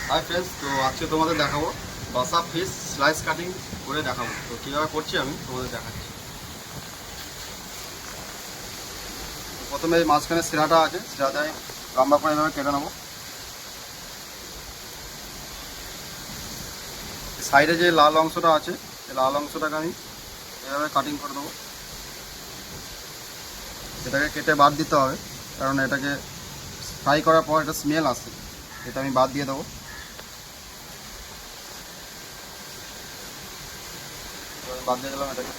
Hi friends, তো আজকে তোমাদের দেখাবো বাসা ফিশ স্লাইস কাটিং করে দেখাবো। তো কীভাবে করছি আমি তোমাদের দেখাচ্ছি। প্রথমে এই মাঝখানে শিরাটা আছে, শিরাটা আমি লম্বা করে এভাবে কেটে নেবো। সাইডে যে লাল অংশটা আছে, এই লাল অংশটাকে আমি এভাবে কাটিং করে দেবো। এটাকে কেটে বাদ দিতে হবে, কারণ এটাকে ফ্রাই করার পর একটা স্মেল আসে, এটা আমি বাদ দিয়ে দেবো। বাদ দিয়ে দিলাম এটাকে।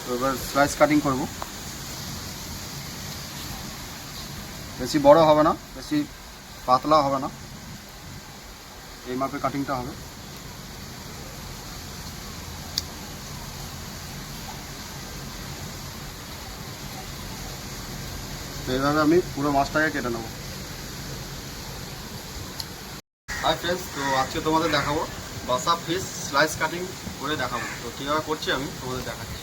তো এবার স্লাইস কাটিং করব। বেশি বড় হবে না, বেশি পাতলা হবে না, এই মাপে কাটিংটা হবে। তো এইভাবে আমি পুরো মাছটাকে কেটে নেব। হাই ফ্রেন্ডস, তো আজকে তোমাদের দেখাবো বাসা ফিশ স্লাইস কাটিং করে দেখাবো। তো কীভাবে করছি আমি তোমাদের দেখাচ্ছি।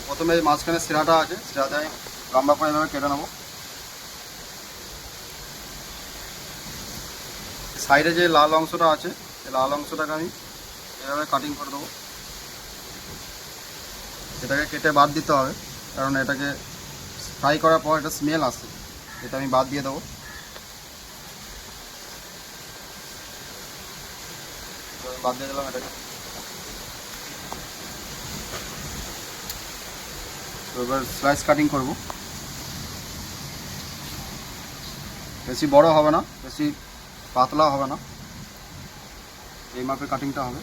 প্রথমে এই মাঝখানে শিরাটা আছে, শিরাটা আমি লম্বা করে এভাবে কেটে নেবো। সাইডে যে লাল অংশটা আছে, এই লাল অংশটাকে আমি এভাবে কাটিং করে দেবো। এটাকে কেটে বাদ দিতে হবে, কারণ এটাকে ফ্রাই করার পর একটা স্মেল আসে, এটা আমি বাদ দিয়ে দেবো। বাদ দিয়ে দিলাম এটাকে। তো এবার স্লাইস কাটিং করব। বেশি বড় হবে না, বেশি পাতলা হবে না, এই মাপে কাটিংটা হবে।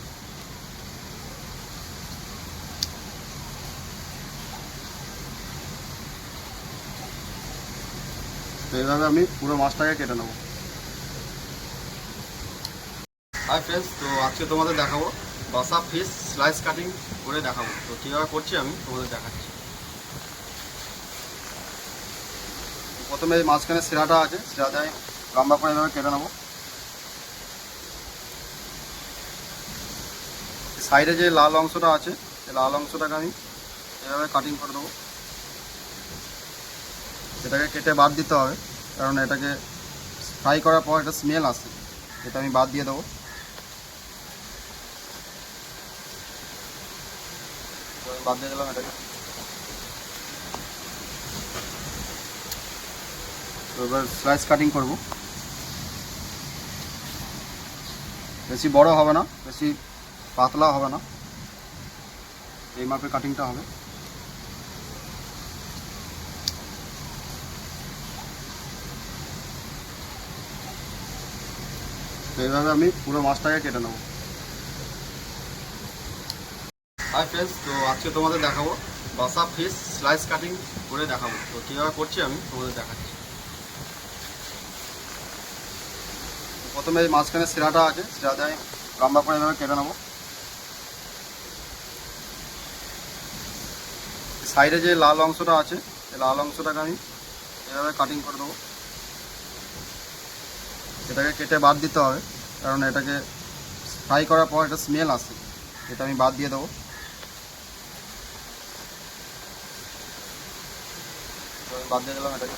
তো এইভাবে আমি পুরো মাছটাকে কেটে নেব। হাই ফ্রেন্ডস, তো আজকে তোমাদের দেখাবো বাসা ফিশ স্লাইস কাটিং করে দেখাবো। তো কীভাবে করছি আমি তোমাদের দেখাচ্ছি। প্রথমে এই মাঝখানে শিরাটা আছে, শিরাটা আমি লম্বা করে এভাবে কেটে নেবো। সাইডে যে লাল অংশটা আছে, এই লাল অংশটাকে আমি এভাবে কাটিং করে দেবো। এটাকে কেটে বাদ দিতে হবে, কারণ এটাকে ফ্রাই করার পর একটা স্মেল আসে, এটা আমি বাদ দিয়ে দেবো। বাদ দিয়ে দিলাম এটাকে। তো এবার স্লাইস কাটিং করব। বেশি বড় হবে না, বেশি পাতলা হবে না, এই মাপে কাটিংটা হবে। তো এইভাবে আমি পুরো মাছটাকে কেটে নেব। হাই ফ্রেন্ডস, তো আজকে তোমাদের দেখাবো বাসা ফিশ স্লাইস কাটিং করে দেখাবো। তো কীভাবে করছি আমি তোমাদের দেখাচ্ছি। প্রথমে এই মাঝখানে শিরাটা আছে, শিরাটা আমি লম্বা করে এভাবে কেটে নেবো। সাইডে যে লাল অংশটা আছে, এই লাল অংশটাকে আমি এভাবে কাটিং করে দেবো। এটাকে কেটে বাদ দিতে হবে, কারণ এটাকে ফ্রাই করার পর একটা স্মেল আসে, এটা আমি বাদ দিয়ে দেবো। বাদ দিয়ে দিলাম এটাকে।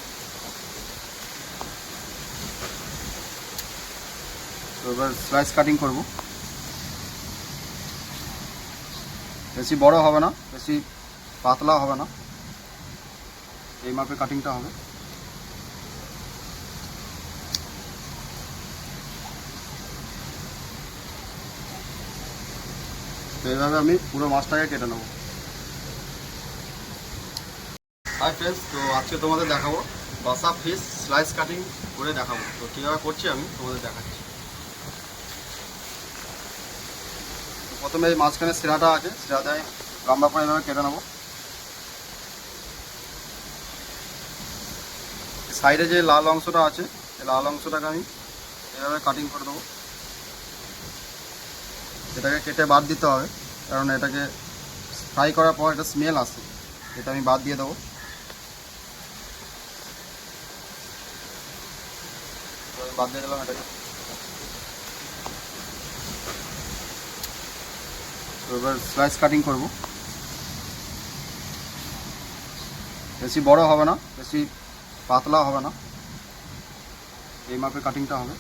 তো এবার স্লাইস কাটিং করব। বেশি বড় হবে না, বেশি পাতলা হবে না, এই মাপে কাটিংটা হবে। তো এইভাবে আমি পুরো মাছটাকে কেটে নেব। হাই ফ্রেন্ডস, তো আজকে তোমাদের দেখাবো বাসা ফিশ স্লাইস কাটিং করে দেখাবো। তো কীভাবে করছি আমি তোমাদের দেখাচ্ছি। প্রথমে এই মাঝখানে শিরাটা আছে, শিরাটা আমি লম্বা করে এভাবে কেটে নেবো। সাইডে যে লাল অংশটা আছে, এই লাল অংশটাকে আমি এভাবে কাটিং করে দেবো। এটাকে কেটে বাদ দিতে হবে, কারণ এটাকে ফ্রাই করার পর একটা স্মেল আসে, এটা আমি বাদ দিয়ে দেবো। বাদ দিয়ে দিলাম এটাকে। তো এবার স্লাইস কাটিং করব। বেশি বড় হবে না, বেশি পাতলা হবে না, এই মাপে কাটিংটা হবে।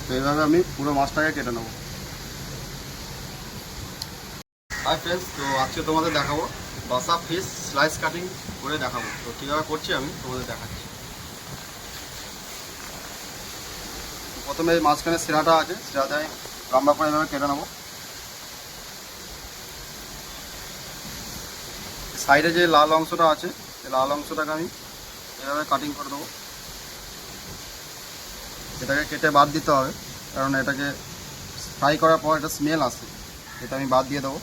তো এইভাবে আমি পুরো মাছটাকে কেটে নেব। হাই ফ্রেন্ডস, তো আজকে তোমাদের দেখাবো বাসা ফিশ স্লাইস কাটিং করে দেখাবো। তো কীভাবে করছি আমি তোমাদের দেখাচ্ছি। প্রথমে এই মাঝখানে শিরাটা আছে, শিরাটা আমি লম্বা করে এভাবে কেটে নেবো। সাইডে যে লাল অংশটা আছে, এই লাল অংশটাকে আমি এভাবে কাটিং করে দেবো। এটাকে কেটে বাদ দিতে হবে, কারণ এটাকে ফ্রাই করার পর একটা স্মেল আসে, এটা আমি বাদ দিয়ে দেবো।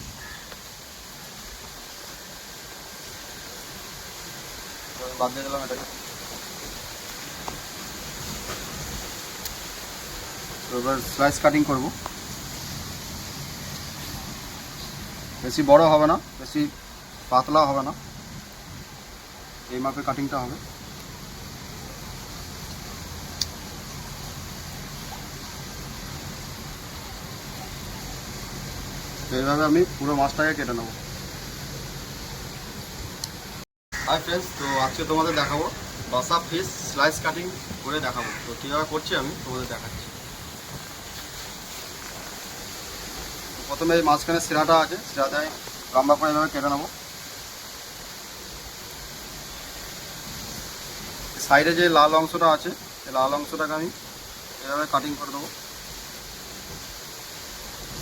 বাদ দিয়ে দিলাম এটাকে। তো এবার স্লাইস কাটিং করব। বেশি বড় হবে না, বেশি পাতলা হবে না, এই মাপে কাটিংটা হবে। তো এইভাবে আমি পুরো মাছটাকে কেটে নেব। হাই ফ্রেন্ডস, তো আজকে তোমাদের দেখাবো বাসা ফিশ স্লাইস কাটিং করে দেখাবো। তো কীভাবে করছি আমি তোমাদের দেখাচ্ছি। প্রথমে এই মাঝখানে শিরাটা আছে, শিরাটা আমি লম্বা করে এভাবে কেটে নেবো। সাইডে যে লাল অংশটা আছে, এই লাল অংশটাকে আমি এভাবে কাটিং করে দেবো।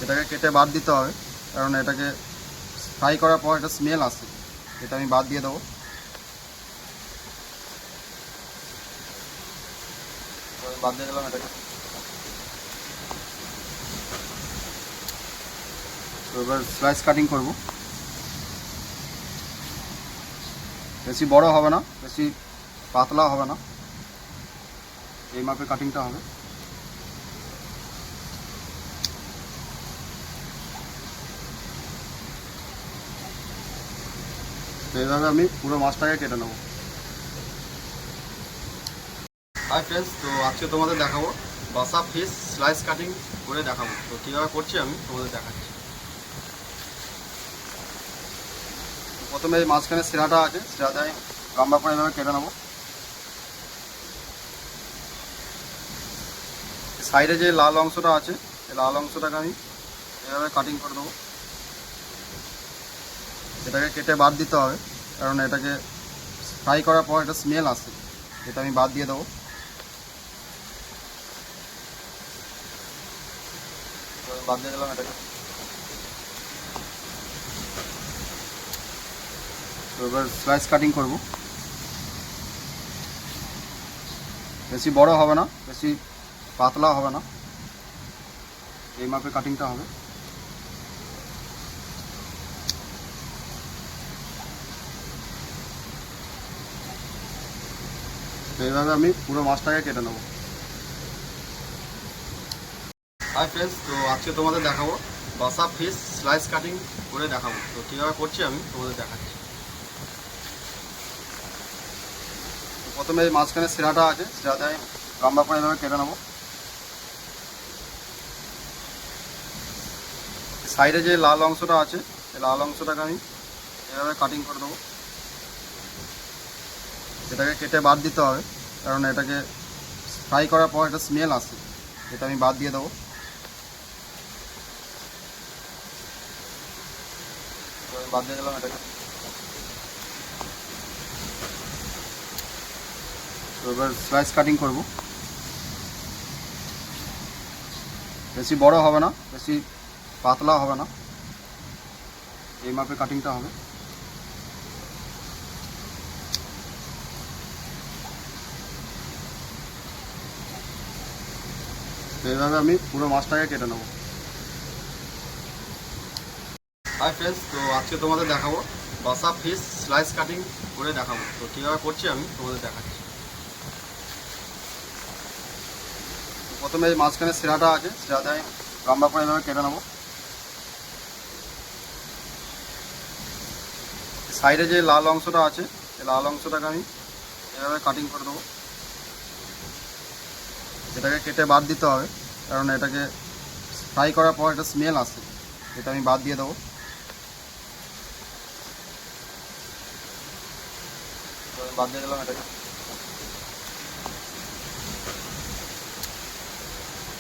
এটাকে কেটে বাদ দিতে হবে, কারণ এটাকে ফ্রাই করার পর একটা স্মেল আসে, এটা আমি বাদ দিয়ে দেবো। বাদ দিয়ে দিলাম এটাকে। তো এবার স্লাইস কাটিং করব। বেশি বড় হবে না, বেশি পাতলা হবে না, এই মাপে কাটিংটা হবে। তো এইভাবে আমি পুরো মাছটাকে কেটে নেব। হাই ফ্রেন্ডস, তো আজকে তোমাদের দেখাবো বাসা ফিশ স্লাইস কাটিং করে দেখাবো। তো কীভাবে করছি আমি তোমাদের দেখাচ্ছি। প্রথমে এই মাঝখানে শিরাটা আছে, শিরাটা আমি লম্বা করে এভাবে কেটে নেবো। সাইডে যে লাল অংশটা আছে, এই লাল অংশটাকে আমি এভাবে কাটিং করে দেবো। এটাকে কেটে বাদ দিতে হবে, কারণ এটাকে ফ্রাই করার পর একটা স্মেল আসে, এটা আমি বাদ দিয়ে দেবো। বাদ দিয়ে দিলাম এটাকে। তো এবার স্লাইস কাটিং করব। বেশি বড় হবে না, বেশি পাতলা হবে না, এই মাপে কাটিংটা হবে। তো এইভাবে আমি পুরো মাছটাকে কেটে নেব। হাই ফ্রেন্ডস, তো আজকে তোমাদের দেখাবো বাসা ফিশ স্লাইস কাটিং করে দেখাবো। তো কীভাবে করছি আমি তোমাদের দেখাচ্ছি। প্রথমে এই মাঝখানে শিরাটা আছে, শিরাটা আমি লম্বা করে এভাবে কেটে নেবো। সাইডে যে লাল অংশটা আছে, এই লাল অংশটাকে আমি এভাবে কাটিং করে দেবো। এটাকে কেটে বাদ দিতে হবে, কারণ এটাকে ফ্রাই করার পর একটা স্মেল আসে, এটা আমি বাদ দিয়ে দেবো। বাদ দিয়ে দিলাম এটাকে। তো এবার স্লাইস কাটিং করব। বেশি বড় হবে না, বেশি পাতলা হবে না, এই মাপে কাটিংটা হবে। তো এইভাবে আমি পুরো মাছটাকে কেটে নেব। হাই ফ্রেন্ডস, তো আজকে তোমাদের দেখাবো বাসা ফিশ স্লাইস কাটিং করে দেখাবো। তো কীভাবে করছি আমি তোমাদের দেখাচ্ছি। প্রথমে এই মাঝখানে শিরাটা আছে, শিরাটা আমি লম্বা করে এভাবে কেটে নেবো। সাইডে যে লাল অংশটা আছে, এই লাল অংশটাকে আমি এভাবে কাটিং করে দেবো। এটাকে কেটে বাদ দিতে হবে, কারণ এটাকে ফ্রাই করার পর একটা স্মেল আসে, এটা আমি বাদ দিয়ে দেবো। বাদ দিয়ে দিলাম এটাকে।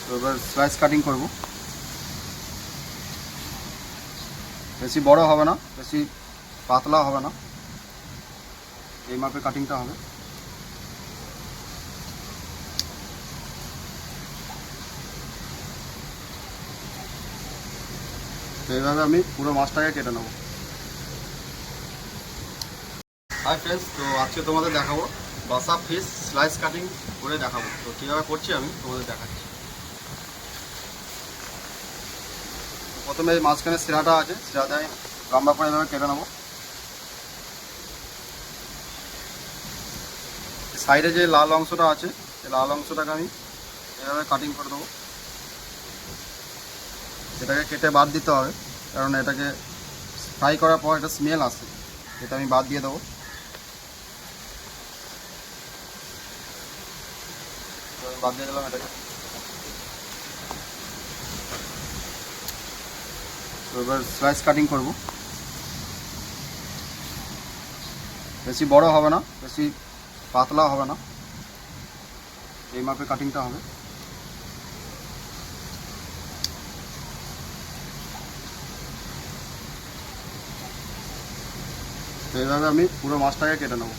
তো এবার স্লাইস কাটিং করব। বেশি বড় হবে না, বেশি পাতলা হবে না, এই মাপে কাটিংটা হবে। তো এইভাবে আমি পুরো মাছটাকে কেটে নেব। হাই ফ্রেন্ডস, তো আজকে তোমাদের দেখাবো বাসা ফিশ স্লাইস কাটিং করে দেখাবো। তো কীভাবে করছি আমি তোমাদের দেখাচ্ছি। প্রথমে এই মাঝখানে শিরাটা আছে, শিরাটা আমি লম্বা করে এভাবে কেটে নেবো। সাইডে যে লাল অংশটা আছে, এই লাল অংশটাকে আমি এভাবে কাটিং করে দেবো। এটাকে কেটে বাদ দিতে হবে, কারণ এটাকে ফ্রাই করার পর একটা স্মেল আসে, এটা আমি বাদ দিয়ে দেবো। বাদ দিয়ে দিলাম এটাকে। তো এবার স্লাইস কাটিং করব। বেশি বড় হবে না, বেশি পাতলা হবে না, এই মাপে কাটিংটা হবে। তো এইভাবে আমি পুরো মাছটাকে কেটে নেব।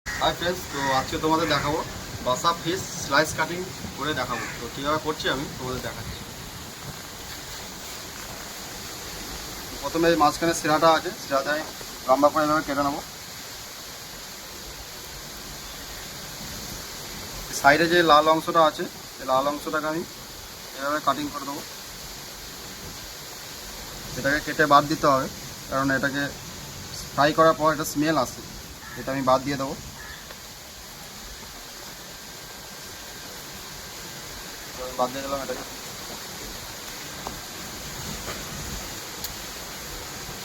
হাই ফ্রেন্ডস, তো আজকে তোমাদের দেখাবো বাসা ফিশ স্লাইস কাটিং করে দেখাবো। তো কীভাবে করছি আমি তোমাদের দেখাচ্ছি। প্রথমে এই মাঝখানে শিরাটা আছে, শিরাটা আমি লম্বা করে এভাবে কেটে নেবো। সাইডে যে লাল অংশটা আছে, এই লাল অংশটাকে আমি এভাবে কাটিং করে দেবো। এটাকে কেটে বাদ দিতে হবে, কারণ এটাকে ফ্রাই করার পর একটা স্মেল আসে, এটা আমি বাদ দিয়ে দেবো। বাদ দিয়ে দিলাম এটাকে।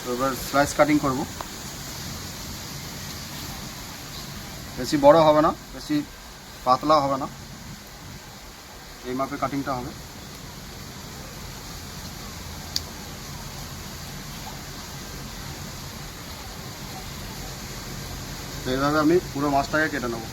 তো এবার স্লাইস কাটিং করব। বেশি বড় হবে না, বেশি পাতলা হবে না, এই মাপে কাটিংটা হবে। তো এইভাবে আমি পুরো মাছটাকে কেটে নেব।